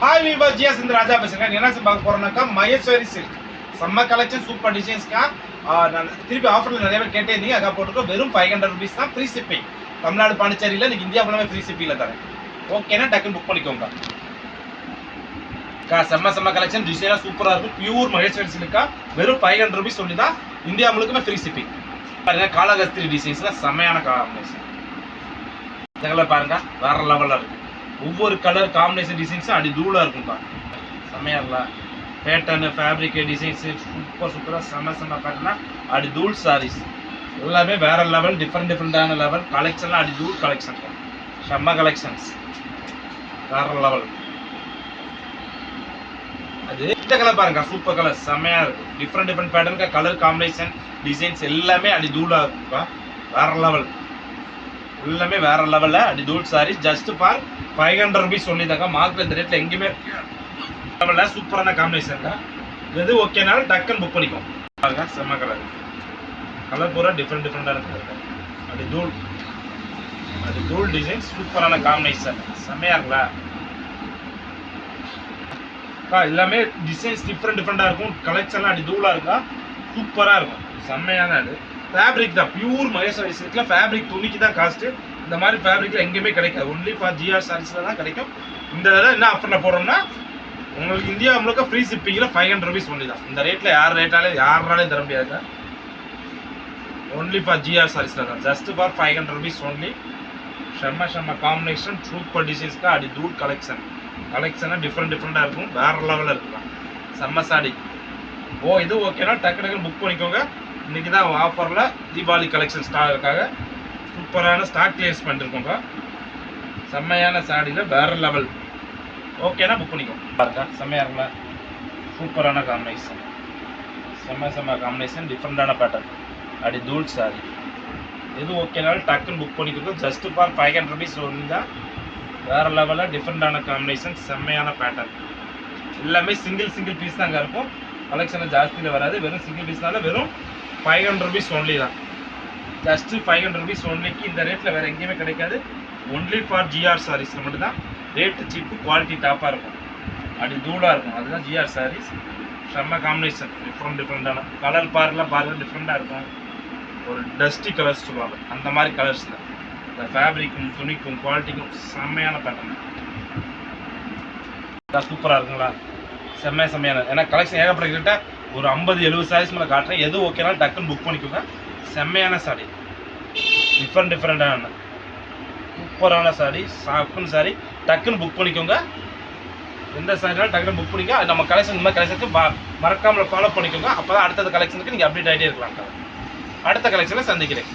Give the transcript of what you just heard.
हाय Weaver जियास இந்த ராஜா பேசுறேன். என்ன பார்க்க போறோம்னாக்கா மகேஸ்வரி சில்க் செம்ம கலெக்ஷன் சூப்பர் டிசைன்ஸ்க்கா. நான் திருப்பி ஆஃபர்ல நிறைய பேர் கேட்டே இருந்தீங்க. அக்கா போட்டுருக்கோம். வெறும் 500 rupees தான் ஃப்ரீ ஷிப்பிங். தமிழ்நாடு பாண்டிச்சேரியில் இன்னைக்கு இந்தியா ஃபுல்லாமே ஃப்ரீ ஷிப்பிங்ல தரேன். ஓகேனா டக்குன்னு புக் பண்ணிக்கோங்க. செம்ம கலெக்ஷன் டிசைனா சூப்பரா இருக்கும். பியூர் மகேஸ்வரி சில்க்கா வெறும் 500 rupees சொல்லி தான் இந்தியா முழுக்குமே ஃப்ரீ ஷிப்பிங். பாருங்க காலகஸ்திரி டிசைன்ஸ்ல செம்மையான காம்பினேஷன். இதெல்லாம் பாருங்க வேற லெவல்ல இருக்கு. ஒவ்வொரு கலர் காம்பினேஷன் டிசைன்ஸும் அடி தூளா இருக்கும்பா. செம்மையா இல்ல பேட்டர்ன் ஃபேப்ரிக் டிசைன்ஸ் சூப்பரா செம்ம பேட்டர்னா அடி தூள் சாரீஸ் எல்லாமே வேற லெவல் டிஃப்ரெண்டான லெவல் கலெக்ஷன்லாம் அடி தூள் கலெக்ஷன் செம்ம கலெக்ஷன்ஸ் வேற லெவல். அது இந்த கலர் பாருங்க சூப்பர் கலர் செம்மையா இருக்கு. டிஃப்ரெண்ட் பேட்டர்னுக்கு கலர் காம்பினேஷன் டிசைன்ஸ் எல்லாமே அடி தூளா இருக்குப்பா. வேற லெவல் எல்லாமே வேற லெவல்ல அடி தூள் சாரீஸ் ஜஸ்ட் ஃபார் 500 rupees சொல்லிதாங்க. மார்க்கெட் இந்த ரேட்ல எங்கேயுமே லெவல்ல சூப்பரான காம்பினேஷன் தான். எது ஓகேனாலும் டக்குன்னு புக் பண்ணிக்கோ. பாருங்க செம்ம கலர் பூரா டிஃப்ரெண்டா இருக்கு. அது தூள் டிசைன் சூப்பரான காம்பினேஷன் செம்மையா இருக்குல்ல. எல்லாமே டிசைன்ஸ் டிஃப்ரெண்டா இருக்கும். கலெக்ஷன்லாம் அடி தூளா இருக்கா சூப்பரா இருக்கும். செம்மையான அது ஃபேப்ரிக் தான் பியூர் மகேஸ்வரி சில்க்ல ஃபேப்ரிக் துணிக்கு தான் காஸ்ட். இந்த மாதிரி ஃபேப்ரிக்ல எங்கேயுமே கிடைக்காது. ஒன்லி ஃபார் ஜிஆர் சாரீஸ்ல தான் கிடைக்கும். இந்த தடவை என்ன ஆஃபர்ல போடுறோம்னா உங்களுக்கு இந்தியா முழுக்க ஃப்ரீ ஷிப்பிங்ல 500 rupees ஒன்லி தான். இந்த ரேட்ல யாராலையும் தர முடியாது. ஒன்லி ஃபார் ஜிஆர் சாரீஸ்ல தான் ஜஸ்ட் ஃபார் 500 rupees ஒன்லி. செம்ம காம்பினேஷன் சூப்பர் டிசைன்ஸ்க்கு அடி தூள் கலெக்ஷனா டிஃப்ரெண்டா இருக்கும். வேற லெவலில் இருக்கலாம் செம்ம சாடி. இது ஓகேனா டக்கு புக் பண்ணிக்கோங்க. இன்னைக்கு தான் ஆஃபர்ல தீபாவளி கலெக்ஷன் ஸ்டாக்காக சூப்பரான ஸ்டாக் கிளியர்ஸ் பண்ணிருக்கோங்க. செம்மையான சாடியில வேற லெவல். ஓகேனா புக் பண்ணிக்கோங்க. பாருங்க செம்மையா இருக்குல்ல சூப்பரான காம்பினேஷன் செம்ம காம்பினேஷன் டிஃப்ரெண்டான பேட்டர்ன் அடி தூள் சாரி. எது ஓகேனாலும் டக்குன்னு புக் பண்ணிக்கோங்க. ஜஸ்ட் ஃபார் 500 rupees ஒன்று தான். வேற லெவலில் டிஃப்ரெண்டான காம்பினேஷன் செம்மையான பேட்டர்ன் எல்லாமே சிங்கிள் பீஸ் தாங்க இருக்கும். கலெக்ஷன் ஜாஸ்தியில் வராது. வெறும் சிங்கிள் பீஸ்னால வெறும் 500 rupees ஒன்லி தான். ஜஸ்ட் 500 rupees ஒன்லிக்கு இந்த ரேட்டில் வேறு எங்கேயுமே கிடைக்காது. ஒன்லி ஃபார் ஜிஆர் சாரீஸில் மட்டும்தான் ரேட்டு சீப்பு குவாலிட்டி டாப்பாக இருக்கும். அப்படி தூளாக இருக்கும். அதுதான் ஜிஆர் சாரீஸ். செம்ம காம்பினேஷன் டிஃப்ரெண்டான கலர் பாருங்க டிஃப்ரெண்டாக இருக்கும். ஒரு டஸ்டி கலர்ஸ் சொல்லுவாங்க அந்த மாதிரி கலர்ஸில் இந்த ஃபேப்ரிக்கும் துணிக்கும் குவாலிட்டிக்கும் செம்மையான பேட்டர்ன் சூப்பராக இருக்குங்களா. செம்மையான ஏன்னா கலெக்ஷன் ஏகப்பட்ட ஒரு 50-70 சாரீஸ் மேலே காட்டுறேன். எது ஓகேனாலும் டக்குன்னு புக் பண்ணிக்கோங்க. செம்மையான சாரி டிஃப்ரெண்டான சூப்பரான சாரி சாக்குன்னு சாரி டக்குன்னு புக் பண்ணிக்கோங்க. எந்த சாரினாலும் டக்குன்னு புக் பண்ணிக்கோ. நம்ம கலெக்ஷன் இந்த மாதிரி கலெக்ஷனுக்கு மறக்காமல் ஃபாலோ பண்ணிக்கோங்க. அப்போ தான் அடுத்த கலெக்ஷனுக்கு நீங்கள் அப்டேட் ஆகிட்டே இருக்கலாம். அடுத்த கலெக்ஷனில் சந்திக்கிறேன்.